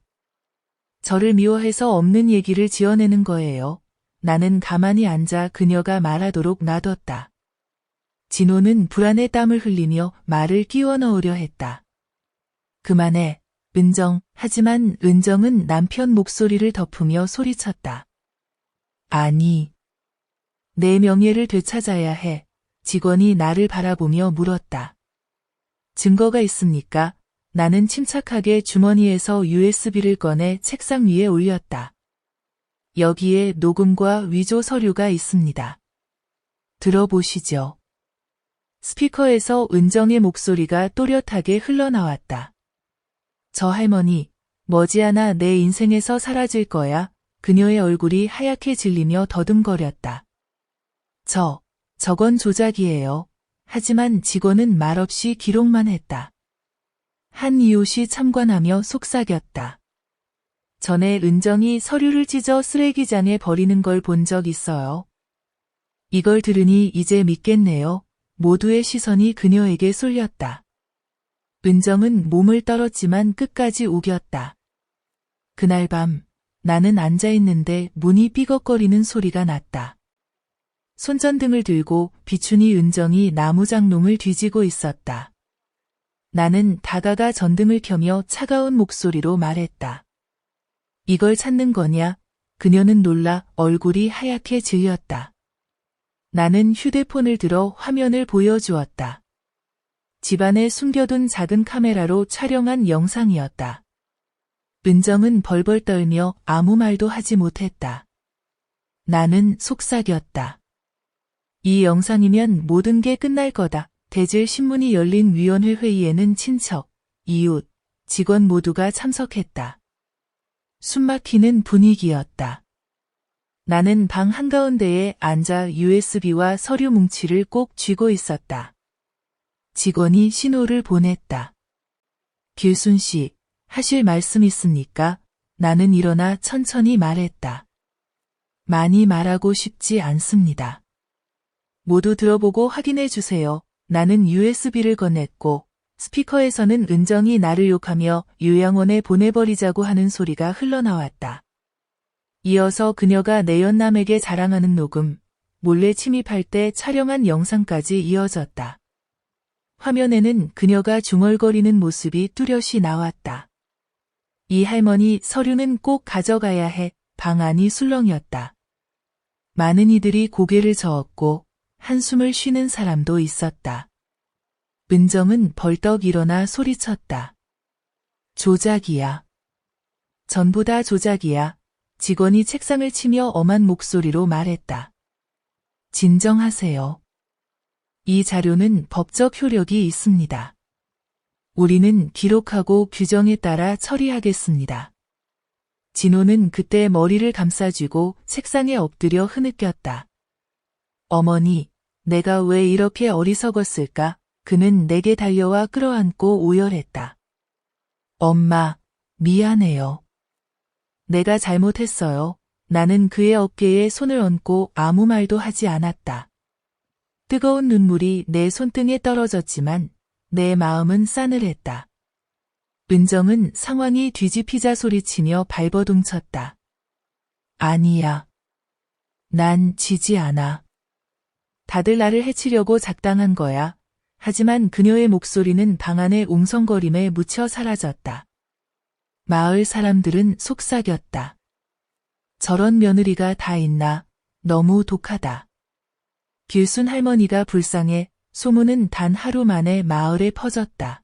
저를 미워해서 없는 얘기를 지어내는 거예요. 나는 가만히 앉아 그녀가 말하도록 놔뒀다. 진호는 불안에 땀을 흘리며 말을 끼워 넣으려 했다. 그만해, 은정. 하지만 은정은 남편 목소리를 덮으며 소리쳤다. 아니, 내 명예를 되찾아야 해. 직원이 나를 바라보며 물었다. 증거가 있습니까? 나는 침착하게 주머니에서 USB를 꺼내 책상 위에 올렸다. 여기에 녹음과 위조 서류가 있습니다. 들어보시죠. 스피커에서 은정의 목소리가 또렷하게 흘러나왔다. 저 할머니, 머지않아 내 인생에서 사라질 거야. 그녀의 얼굴이 하얗게 질리며 더듬거렸다. 저건 조작이에요. 하지만 직원은 말없이 기록만 했다. 한 이웃이 참관하며 속삭였다. 전에 은정이 서류를 찢어 쓰레기장에 버리는 걸 본 적 있어요. 이걸 들으니 이제 믿겠네요. 모두의 시선이 그녀에게 쏠렸다. 은정은 몸을 떨었지만 끝까지 우겼다. 그날 밤 나는 앉아있는데 문이 삐걱거리는 소리가 났다. 손전등을 들고 비춘이 은정이 나무장롱을 뒤지고 있었다. 나는 다가가 전등을 켜며 차가운 목소리로 말했다. 이걸 찾는 거냐? 그녀는 놀라 얼굴이 하얗게 질렸다. 나는 휴대폰을 들어 화면을 보여주었다. 집안에 숨겨둔 작은 카메라로 촬영한 영상이었다. 은정은 벌벌 떨며 아무 말도 하지 못했다. 나는 속삭였다. 이 영상이면 모든 게 끝날 거다. 대질 신문이 열린 위원회 회의에는 친척, 이웃, 직원 모두가 참석했다. 숨막히는 분위기였다. 나는 방 한가운데에 앉아 USB와 서류 뭉치를 꼭 쥐고 있었다. 직원이 신호를 보냈다. 길순 씨, 하실 말씀 있습니까? 나는 일어나 천천히 말했다. 많이 말하고 싶지 않습니다. 모두 들어보고 확인해 주세요. 나는 USB를 건넸고 스피커에서는 은정이 나를 욕하며 요양원에 보내버리자고 하는 소리가 흘러나왔다. 이어서 그녀가 내연남에게 자랑하는 녹음, 몰래 침입할 때 촬영한 영상까지 이어졌다. 화면에는 그녀가 중얼거리는 모습이 뚜렷이 나왔다. 이 할머니 서류는 꼭 가져가야 해. 방안이 술렁이었다. 많은 이들이 고개를 저었고 한숨을 쉬는 사람도 있었다. 은정은 벌떡 일어나 소리쳤다. 조작이야. 전부 다 조작이야. 직원이 책상을 치며 엄한 목소리로 말했다. 진정하세요. 이 자료는 법적 효력이 있습니다. 우리는 기록하고 규정에 따라 처리하겠습니다. 진호는 그때 머리를 감싸쥐고 책상에 엎드려 흐느꼈다. 어머니, 내가 왜 이렇게 어리석었을까? 그는 내게 달려와 끌어안고 오열했다. 엄마, 미안해요. 내가 잘못했어요. 나는 그의 어깨에 손을 얹고 아무 말도 하지 않았다. 뜨거운 눈물이 내 손등에 떨어졌지만 내 마음은 싸늘했다. 은정은 상황이 뒤집히자 소리치며 발버둥쳤다. 아니야. 난 지지 않아. 다들 나를 해치려고 작당한 거야. 하지만 그녀의 목소리는 방 안의 웅성거림에 묻혀 사라졌다. 마을 사람들은 속삭였다. 저런 며느리가 다 있나? 너무 독하다. 길순 할머니가 불쌍해. 소문은 단 하루 만에 마을에 퍼졌다.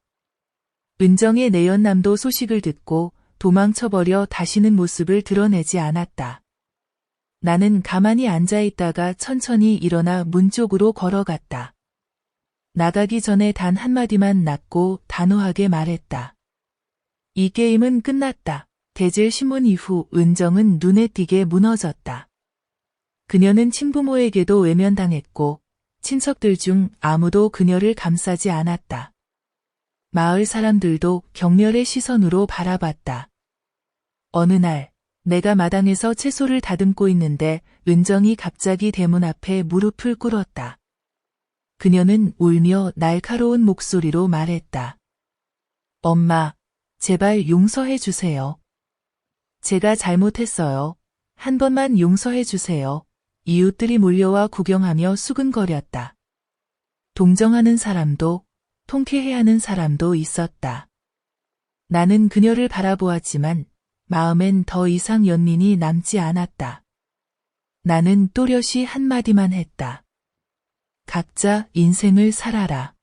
은정의 내연남도 소식을 듣고 도망쳐버려 다시는 모습을 드러내지 않았다. 나는 가만히 앉아 있다가 천천히 일어나 문 쪽으로 걸어갔다. 나가기 전에 단 한마디만 낳고 단호하게 말했다. 이 게임은 끝났다. 대질 신문 이후 은정은 눈에 띄게 무너졌다. 그녀는 친부모에게도 외면당했고 친척들 중 아무도 그녀를 감싸지 않았다. 마을 사람들도 격렬의 시선으로 바라봤다. 어느 날 내가 마당에서 채소를 다듬고 있는데 은정이 갑자기 대문 앞에 무릎을 꿇었다. 그녀는 울며 날카로운 목소리로 말했다. 엄마, 제발 용서해 주세요. 제가 잘못했어요. 한 번만 용서해 주세요. 이웃들이 몰려와 구경하며 수근거렸다. 동정하는 사람도 통쾌해하는 사람도 있었다. 나는 그녀를 바라보았지만 마음엔 더 이상 연민이 남지 않았다. 나는 또렷이 한마디만 했다. 각자 인생을 살아라.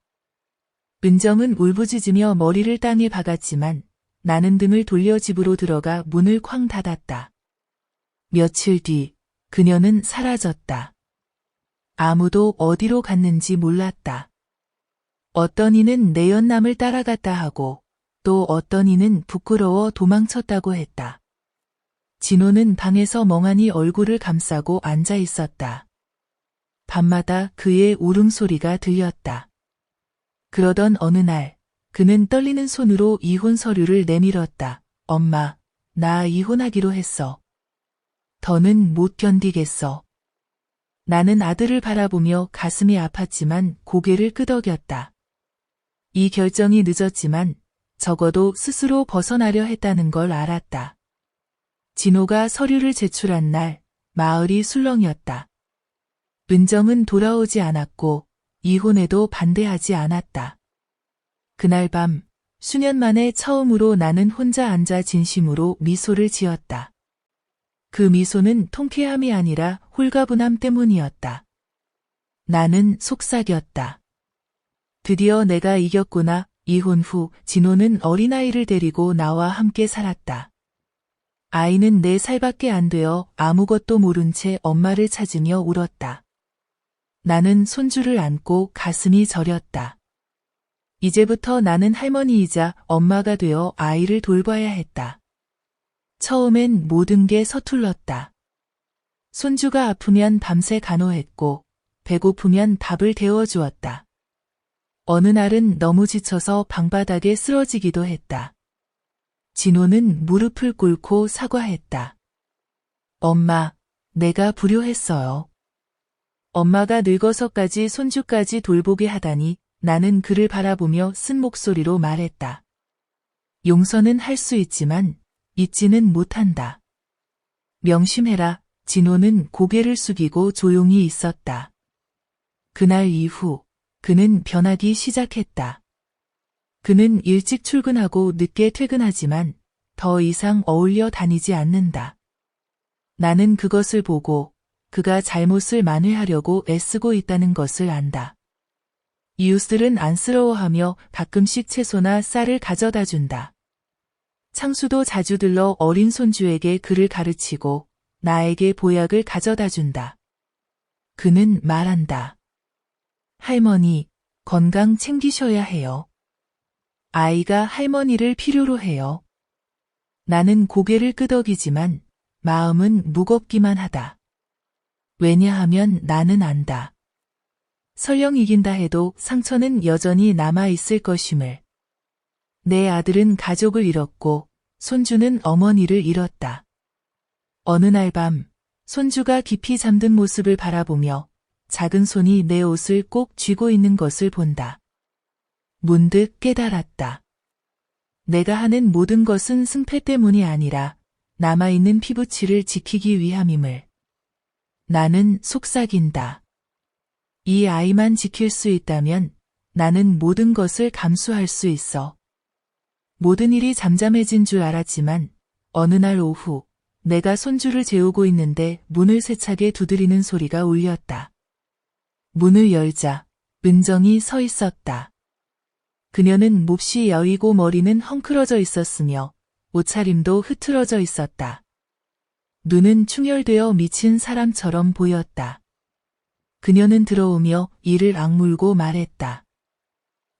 은정은 울부짖으며 머리를 땅에 박았지만 나는 등을 돌려 집으로 들어가 문을 쾅 닫았다. 며칠 뒤 그녀는 사라졌다. 아무도 어디로 갔는지 몰랐다. 어떤 이는 내 연남을 따라갔다 하고 또 어떤 이는 부끄러워 도망쳤다고 했다. 진호는 방에서 멍하니 얼굴을 감싸고 앉아 있었다. 밤마다 그의 울음소리가 들렸다. 그러던 어느 날 그는 떨리는 손으로 이혼 서류를 내밀었다. 엄마, 나 이혼하기로 했어. 더는 못 견디겠어. 나는 아들을 바라보며 가슴이 아팠지만 고개를 끄덕였다. 이 결정이 늦었지만 적어도 스스로 벗어나려 했다는 걸 알았다. 진호가 서류를 제출한 날 마을이 술렁이었다. 은정은 돌아오지 않았고 이혼에도 반대하지 않았다. 그날 밤 수년 만에 처음으로 나는 혼자 앉아 진심으로 미소를 지었다. 그 미소는 통쾌함이 아니라 홀가분함 때문이었다. 나는 속삭였다. 드디어 내가 이겼구나. 이혼 후 진호는 어린아이를 데리고 나와 함께 살았다. 아이는 4살밖에 안 되어 아무것도 모른 채 엄마를 찾으며 울었다. 나는 손주를 안고 가슴이 저렸다. 이제부터 나는 할머니이자 엄마가 되어 아이를 돌봐야 했다. 처음엔 모든 게 서툴렀다. 손주가 아프면 밤새 간호했고 배고프면 밥을 데워주었다. 어느 날은 너무 지쳐서 방바닥에 쓰러지기도 했다. 진호는 무릎을 꿇고 사과했다. 엄마, 내가 불효했어요. 엄마가 늙어서까지 손주까지 돌보게 하다니 나는 그를 바라보며 쓴 목소리로 말했다. 용서는 할 수 있지만 잊지는 못한다. 명심해라. 진호는 고개를 숙이고 조용히 있었다. 그날 이후 그는 변하기 시작했다. 그는 일찍 출근하고 늦게 퇴근하지만 더 이상 어울려 다니지 않는다. 나는 그것을 보고 그가 잘못을 만회하려고 애쓰고 있다는 것을 안다. 이웃들은 안쓰러워하며 가끔씩 채소나 쌀을 가져다 준다. 창수도 자주 들러 어린 손주에게 글을 가르치고 나에게 보약을 가져다 준다. 그는 말한다. 할머니, 건강 챙기셔야 해요. 아이가 할머니를 필요로 해요. 나는 고개를 끄덕이지만 마음은 무겁기만 하다. 왜냐하면 나는 안다. 설령 이긴다 해도 상처는 여전히 남아있을 것임을. 내 아들은 가족을 잃었고 손주는 어머니를 잃었다. 어느 날 밤 손주가 깊이 잠든 모습을 바라보며 작은 손이 내 옷을 꼭 쥐고 있는 것을 본다. 문득 깨달았다. 내가 하는 모든 것은 승패 때문이 아니라 남아있는 피부치를 지키기 위함임을. 나는 속삭인다. 이 아이만 지킬 수 있다면 나는 모든 것을 감수할 수 있어. 모든 일이 잠잠해진 줄 알았지만 어느 날 오후 내가 손주를 재우고 있는데 문을 세차게 두드리는 소리가 울렸다. 문을 열자 은정이 서 있었다. 그녀는 몹시 여위고 머리는 헝클어져 있었으며 옷차림도 흐트러져 있었다. 눈은 충혈되어 미친 사람처럼 보였다. 그녀는 들어오며 이를 악물고 말했다.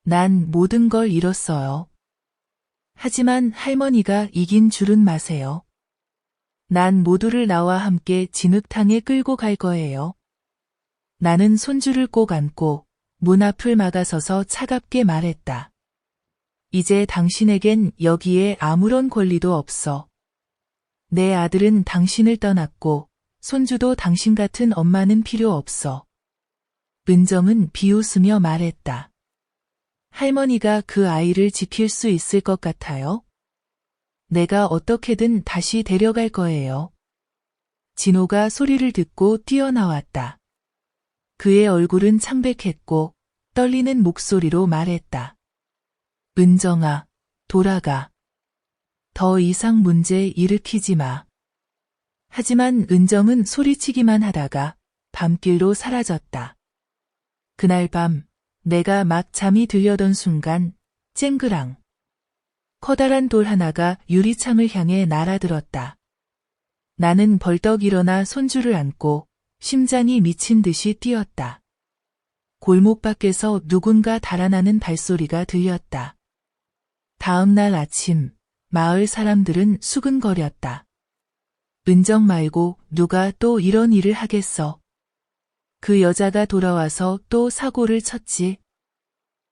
난 모든 걸 잃었어요. 하지만 할머니가 이긴 줄은 마세요. 난 모두를 나와 함께 진흙탕에 끌고 갈 거예요. 나는 손주를 꼭 안고 문 앞을 막아서서 차갑게 말했다. 이제 당신에겐 여기에 아무런 권리도 없어. 내 아들은 당신을 떠났고 손주도 당신 같은 엄마는 필요 없어. 은정은 비웃으며 말했다. 할머니가 그 아이를 지킬 수 있을 것 같아요? 내가 어떻게든 다시 데려갈 거예요. 진호가 소리를 듣고 뛰어나왔다. 그의 얼굴은 창백했고 떨리는 목소리로 말했다. 은정아, 돌아가. 더 이상 문제 일으키지 마. 하지만 은정은 소리치기만 하다가 밤길로 사라졌다. 그날 밤 내가 막 잠이 들려던 순간 쨍그랑 커다란 돌 하나가 유리창을 향해 날아들었다. 나는 벌떡 일어나 손주를 안고 심장이 미친 듯이 뛰었다. 골목 밖에서 누군가 달아나는 발소리가 들렸다. 다음 날 아침 마을 사람들은 수근거렸다. 은정 말고 누가 또 이런 일을 하겠어. 그 여자가 돌아와서 또 사고를 쳤지.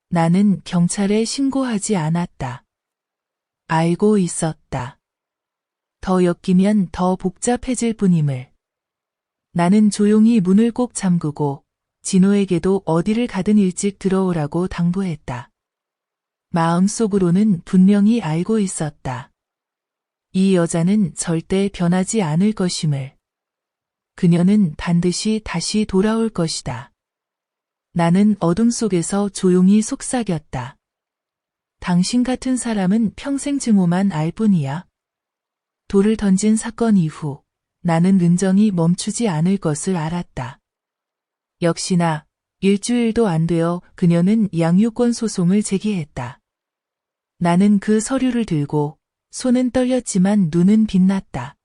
나는 경찰에 신고하지 않았다. 알고 있었다. 더 엮이면 더 복잡해질 뿐임을. 나는 조용히 문을 꼭 잠그고 진호에게도 어디를 가든 일찍 들어오라고 당부했다. 마음속으로는 분명히 알고 있었다. 이 여자는 절대 변하지 않을 것임을. 그녀는 반드시 다시 돌아올 것이다. 나는 어둠 속에서 조용히 속삭였다. 당신 같은 사람은 평생 증오만 알 뿐이야. 돌을 던진 사건 이후 나는 은정이 멈추지 않을 것을 알았다. 역시나 일주일도 안 되어 그녀는 양육권 소송을 제기했다. 나는 그 서류를 들고 손은 떨렸지만 눈은 빛났다.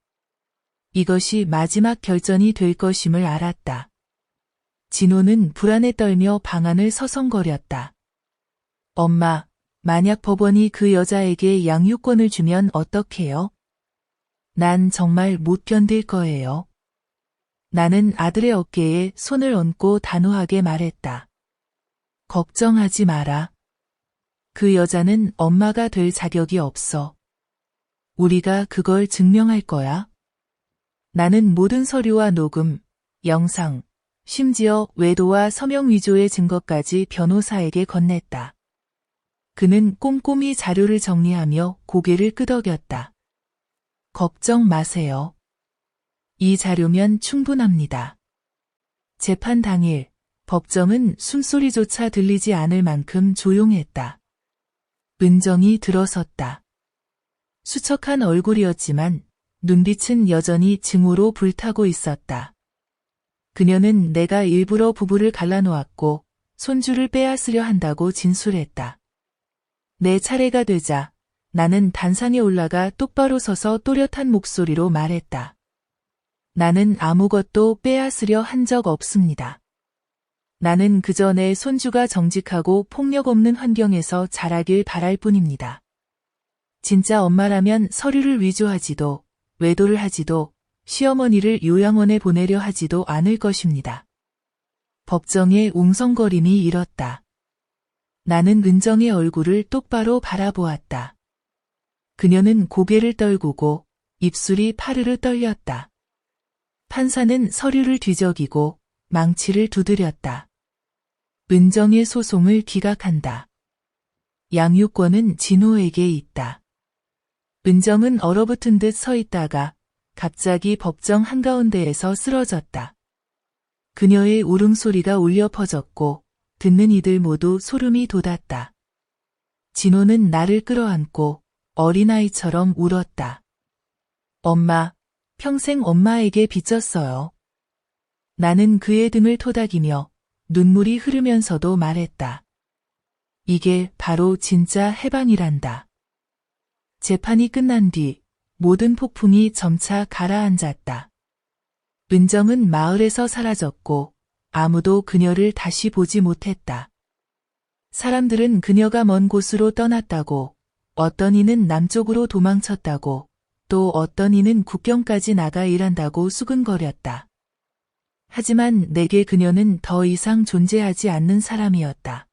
이것이 마지막 결전이 될 것임을 알았다. 진호는 불안에 떨며 방 안을 서성거렸다. 엄마, 만약 법원이 그 여자에게 양육권을 주면 어떡해요? 난 정말 못 견딜 거예요. 나는 아들의 어깨에 손을 얹고 단호하게 말했다. 걱정하지 마라. 그 여자는 엄마가 될 자격이 없어. 우리가 그걸 증명할 거야. 나는 모든 서류와 녹음, 영상, 심지어 외도와 서명 위조의 증거까지 변호사에게 건넸다. 그는 꼼꼼히 자료를 정리하며 고개를 끄덕였다. 걱정 마세요. 이 자료면 충분합니다. 재판 당일 법정은 숨소리조차 들리지 않을 만큼 조용했다. 은정이 들어섰다. 수척한 얼굴이었지만 눈빛은 여전히 증오로 불타고 있었다. 그녀는 내가 일부러 부부를 갈라놓았고 손주를 빼앗으려 한다고 진술했다. 내 차례가 되자 나는 단상에 올라가 똑바로 서서 또렷한 목소리로 말했다. 나는 아무것도 빼앗으려 한 적 없습니다. 나는 그저 내 손주가 정직하고 폭력 없는 환경에서 자라길 바랄 뿐입니다. 진짜 엄마라면 서류를 위조하지도 외도를 하지도 시어머니를 요양원에 보내려 하지도 않을 것입니다. 법정의 웅성거림이 일었다. 나는 은정의 얼굴을 똑바로 바라보았다. 그녀는 고개를 떨구고 입술이 파르르 떨렸다. 판사는 서류를 뒤적이고 망치를 두드렸다. 은정의 소송을 기각한다. 양육권은 진호에게 있다. 은정은 얼어붙은 듯 서 있다가 갑자기 법정 한가운데에서 쓰러졌다. 그녀의 울음소리가 울려 퍼졌고 듣는 이들 모두 소름이 돋았다. 진호는 나를 끌어안고 어린아이처럼 울었다. 엄마, 평생 엄마에게 빚졌어요. 나는 그의 등을 토닥이며 눈물이 흐르면서도 말했다. 이게 바로 진짜 해방이란다. 재판이 끝난 뒤 모든 폭풍이 점차 가라앉았다. 은정은 마을에서 사라졌고 아무도 그녀를 다시 보지 못했다. 사람들은 그녀가 먼 곳으로 떠났다고, 어떤 이는 남쪽으로 도망쳤다고, 또 어떤 이는 국경까지 나가 일한다고 수근거렸다. 하지만 내게 그녀는 더 이상 존재하지 않는 사람이었다.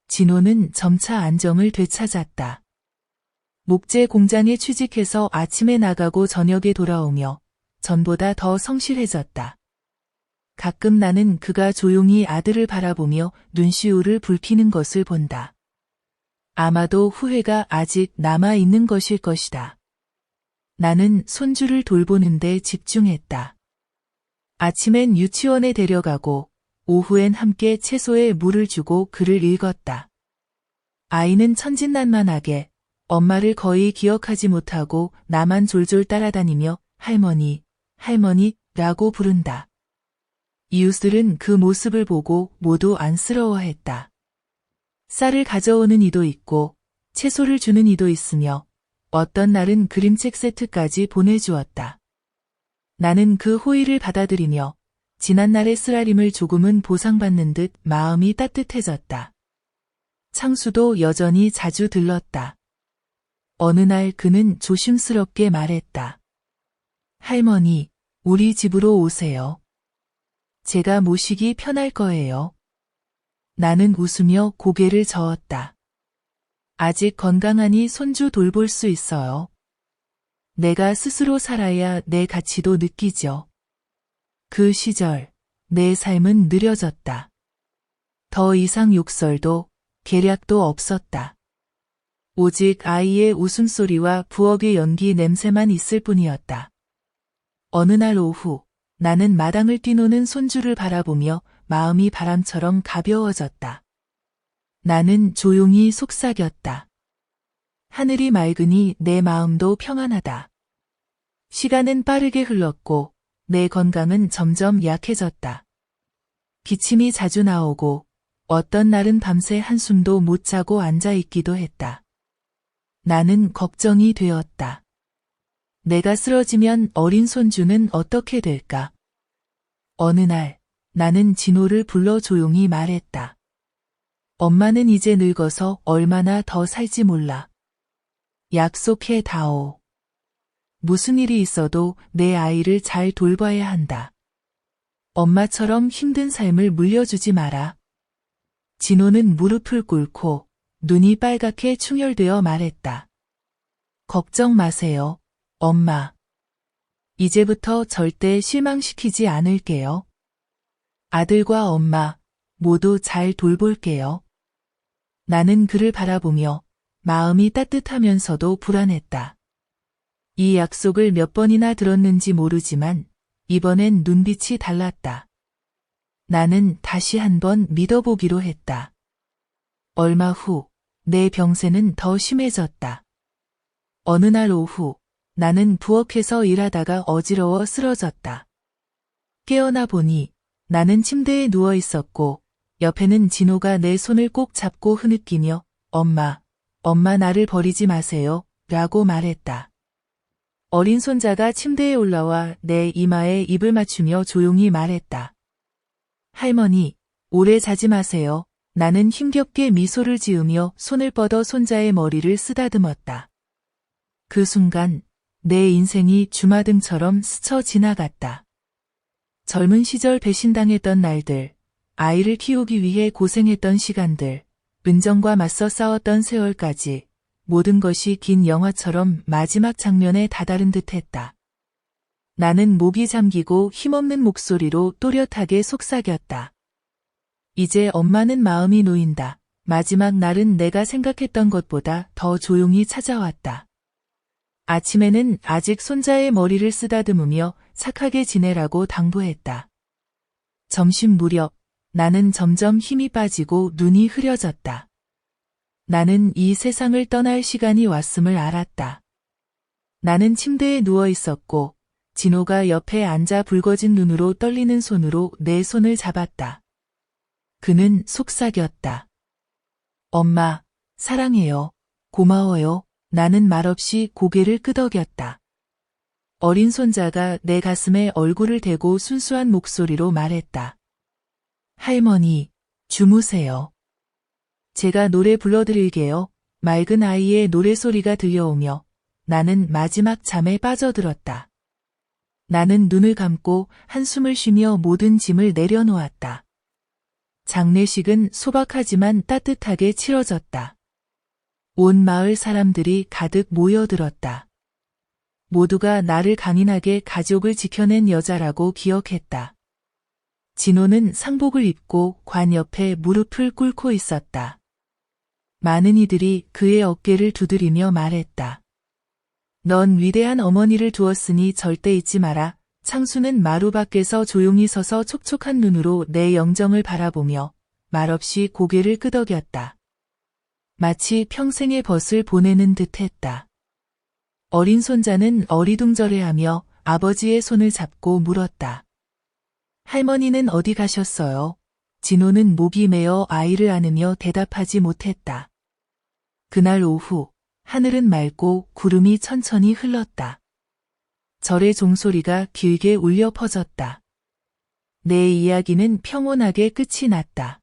진호는 점차 안정을 되찾았다. 목재 공장에 취직해서 아침에 나가고 저녁에 돌아오며 전보다 더 성실해졌다. 가끔 나는 그가 조용히 아들을 바라보며 눈시울을 붉히는 것을 본다. 아마도 후회가 아직 남아있는 것일 것이다. 나는 손주를 돌보는데 집중했다. 아침엔 유치원에 데려가고 오후엔 함께 채소에 물을 주고 글을 읽었다. 아이는 천진난만하게 엄마를 거의 기억하지 못하고 나만 졸졸 따라다니며 할머니, 할머니라고 부른다. 이웃들은 그 모습을 보고 모두 안쓰러워했다. 쌀을 가져오는 이도 있고 채소를 주는 이도 있으며 어떤 날은 그림책 세트까지 보내주었다. 나는 그 호의를 받아들이며 지난날의 쓰라림을 조금은 보상받는 듯 마음이 따뜻해졌다. 창수도 여전히 자주 들렀다. 어느 날 그는 조심스럽게 말했다. 할머니, 우리 집으로 오세요. 제가 모시기 편할 거예요. 나는 웃으며 고개를 저었다. 아직 건강하니 손주 돌볼 수 있어요. 내가 스스로 살아야 내 가치도 느끼죠. 그 시절, 내 삶은 느려졌다. 더 이상 욕설도, 계략도 없었다. 오직 아이의 웃음소리와 부엌의 연기 냄새만 있을 뿐이었다. 어느 날 오후, 나는 마당을 뛰노는 손주를 바라보며 마음이 바람처럼 가벼워졌다. 나는 조용히 속삭였다. 하늘이 맑으니 내 마음도 평안하다. 시간은 빠르게 흘렀고 내 건강은 점점 약해졌다. 기침이 자주 나오고 어떤 날은 밤새 한숨도 못 자고 앉아 있기도 했다. 나는 걱정이 되었다. 내가 쓰러지면 어린 손주는 어떻게 될까? 어느 날 나는 진호를 불러 조용히 말했다. 엄마는 이제 늙어서 얼마나 더 살지 몰라. 약속해 다오. 무슨 일이 있어도 내 아이를 잘 돌봐야 한다. 엄마처럼 힘든 삶을 물려주지 마라. 진호는 무릎을 꿇고 눈이 빨갛게 충혈되어 말했다. 걱정 마세요, 엄마. 이제부터 절대 실망시키지 않을게요. 아들과 엄마 모두 잘 돌볼게요. 나는 그를 바라보며 마음이 따뜻하면서도 불안했다. 이 약속을 몇 번이나 들었는지 모르지만 이번엔 눈빛이 달랐다. 나는 다시 한번 믿어보기로 했다. 얼마 후 내 병세는 더 심해졌다. 어느 날 오후 나는 부엌에서 일하다가 어지러워 쓰러졌다. 깨어나 보니 나는 침대에 누워 있었고 옆에는 진호가 내 손을 꼭 잡고 흐느끼며 엄마 나를 버리지 마세요 라고 말했다. 어린 손자가 침대에 올라와 내 이마에 입을 맞추며 조용히 말했다. 할머니, 오래 자지 마세요. 나는 힘겹게 미소를 지으며 손을 뻗어 손자의 머리를 쓰다듬었다. 그 순간 내 인생이 주마등처럼 스쳐 지나갔다. 젊은 시절 배신당했던 날들, 아이를 키우기 위해 고생했던 시간들, 은정과 맞서 싸웠던 세월까지 모든 것이 긴 영화처럼 마지막 장면에 다다른 듯했다. 나는 목이 잠기고 힘없는 목소리로 또렷하게 속삭였다. 이제 엄마는 마음이 놓인다. 마지막 날은 내가 생각했던 것보다 더 조용히 찾아왔다. 아침에는 아직 손자의 머리를 쓰다듬으며 착하게 지내라고 당부했다. 점심 무렵 나는 점점 힘이 빠지고 눈이 흐려졌다. 나는 이 세상을 떠날 시간이 왔음을 알았다. 나는 침대에 누워 있었고 진호가 옆에 앉아 붉어진 눈으로 떨리는 손으로 내 손을 잡았다. 그는 속삭였다. 엄마, 사랑해요. 고마워요. 나는 말없이 고개를 끄덕였다. 어린 손자가 내 가슴에 얼굴을 대고 순수한 목소리로 말했다. 할머니, 주무세요. 제가 노래 불러드릴게요. 맑은 아이의 노래소리가 들려오며 나는 마지막 잠에 빠져들었다. 나는 눈을 감고 한숨을 쉬며 모든 짐을 내려놓았다. 장례식은 소박하지만 따뜻하게 치러졌다. 온 마을 사람들이 가득 모여들었다. 모두가 나를 강인하게 가족을 지켜낸 여자라고 기억했다. 진호는 상복을 입고 관 옆에 무릎을 꿇고 있었다. 많은 이들이 그의 어깨를 두드리며 말했다. 넌 위대한 어머니를 두었으니 절대 잊지 마라. 창수는 마루 밖에서 조용히 서서 촉촉한 눈으로 내 영정을 바라보며 말없이 고개를 끄덕였다. 마치 평생의 벗을 보내는 듯했다. 어린 손자는 어리둥절해하며 아버지의 손을 잡고 물었다. 할머니는 어디 가셨어요? 진호는 목이 메어 아이를 안으며 대답하지 못했다. 그날 오후 하늘은 맑고 구름이 천천히 흘렀다. 절의 종소리가 길게 울려 퍼졌다. 내 이야기는 평온하게 끝이 났다.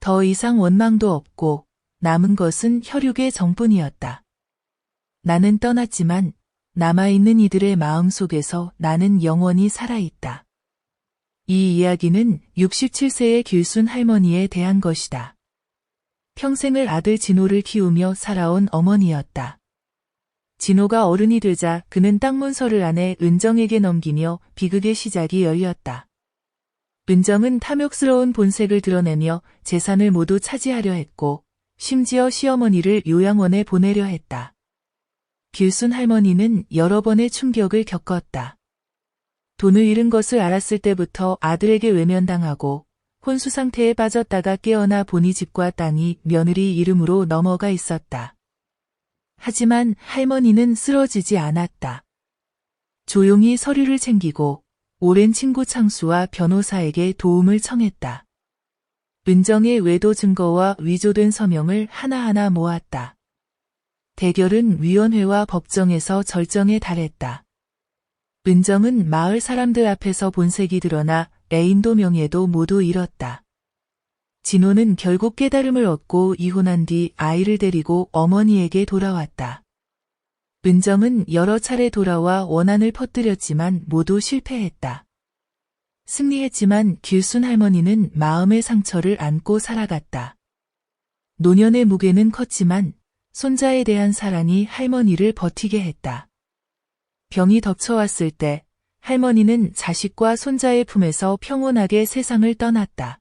더 이상 원망도 없고 남은 것은 혈육의 정뿐이었다. 나는 떠났지만 남아있는 이들의 마음 속에서 나는 영원히 살아있다. 이 이야기는 67세의 길순 할머니에 대한 것이다. 평생을 아들 진호를 키우며 살아온 어머니였다. 진호가 어른이 되자 그는 땅 문서를 아내 은정에게 넘기며 비극의 시작이 열렸다. 은정은 탐욕스러운 본색을 드러내며 재산을 모두 차지하려 했고 심지어 시어머니를 요양원에 보내려 했다. 길순 할머니는 여러 번의 충격을 겪었다. 돈을 잃은 것을 알았을 때부터 아들에게 외면당하고 혼수 상태에 빠졌다가 깨어나 보니 집과 땅이 며느리 이름으로 넘어가 있었다. 하지만 할머니는 쓰러지지 않았다. 조용히 서류를 챙기고 오랜 친구 창수와 변호사에게 도움을 청했다. 은정의 외도 증거와 위조된 서명을 하나하나 모았다. 대결은 위원회와 법정에서 절정에 달했다. 은정은 마을 사람들 앞에서 본색이 드러나 애인도 명예도 모두 잃었다. 진호는 결국 깨달음을 얻고 이혼한 뒤 아이를 데리고 어머니에게 돌아왔다. 은정은 여러 차례 돌아와 원한을 퍼뜨렸지만 모두 실패했다. 승리했지만 길순 할머니는 마음의 상처를 안고 살아갔다. 노년의 무게는 컸지만 손자에 대한 사랑이 할머니를 버티게 했다. 병이 덮쳐왔을 때 할머니는 자식과 손자의 품에서 평온하게 세상을 떠났다.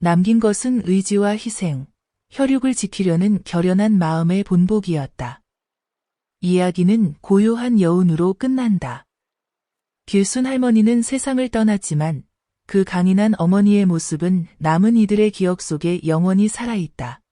남긴 것은 의지와 희생, 혈육을 지키려는 결연한 마음의 본보기였다. 이야기는 고요한 여운으로 끝난다. 길순 할머니는 세상을 떠났지만 그 강인한 어머니의 모습은 남은 이들의 기억 속에 영원히 살아있다.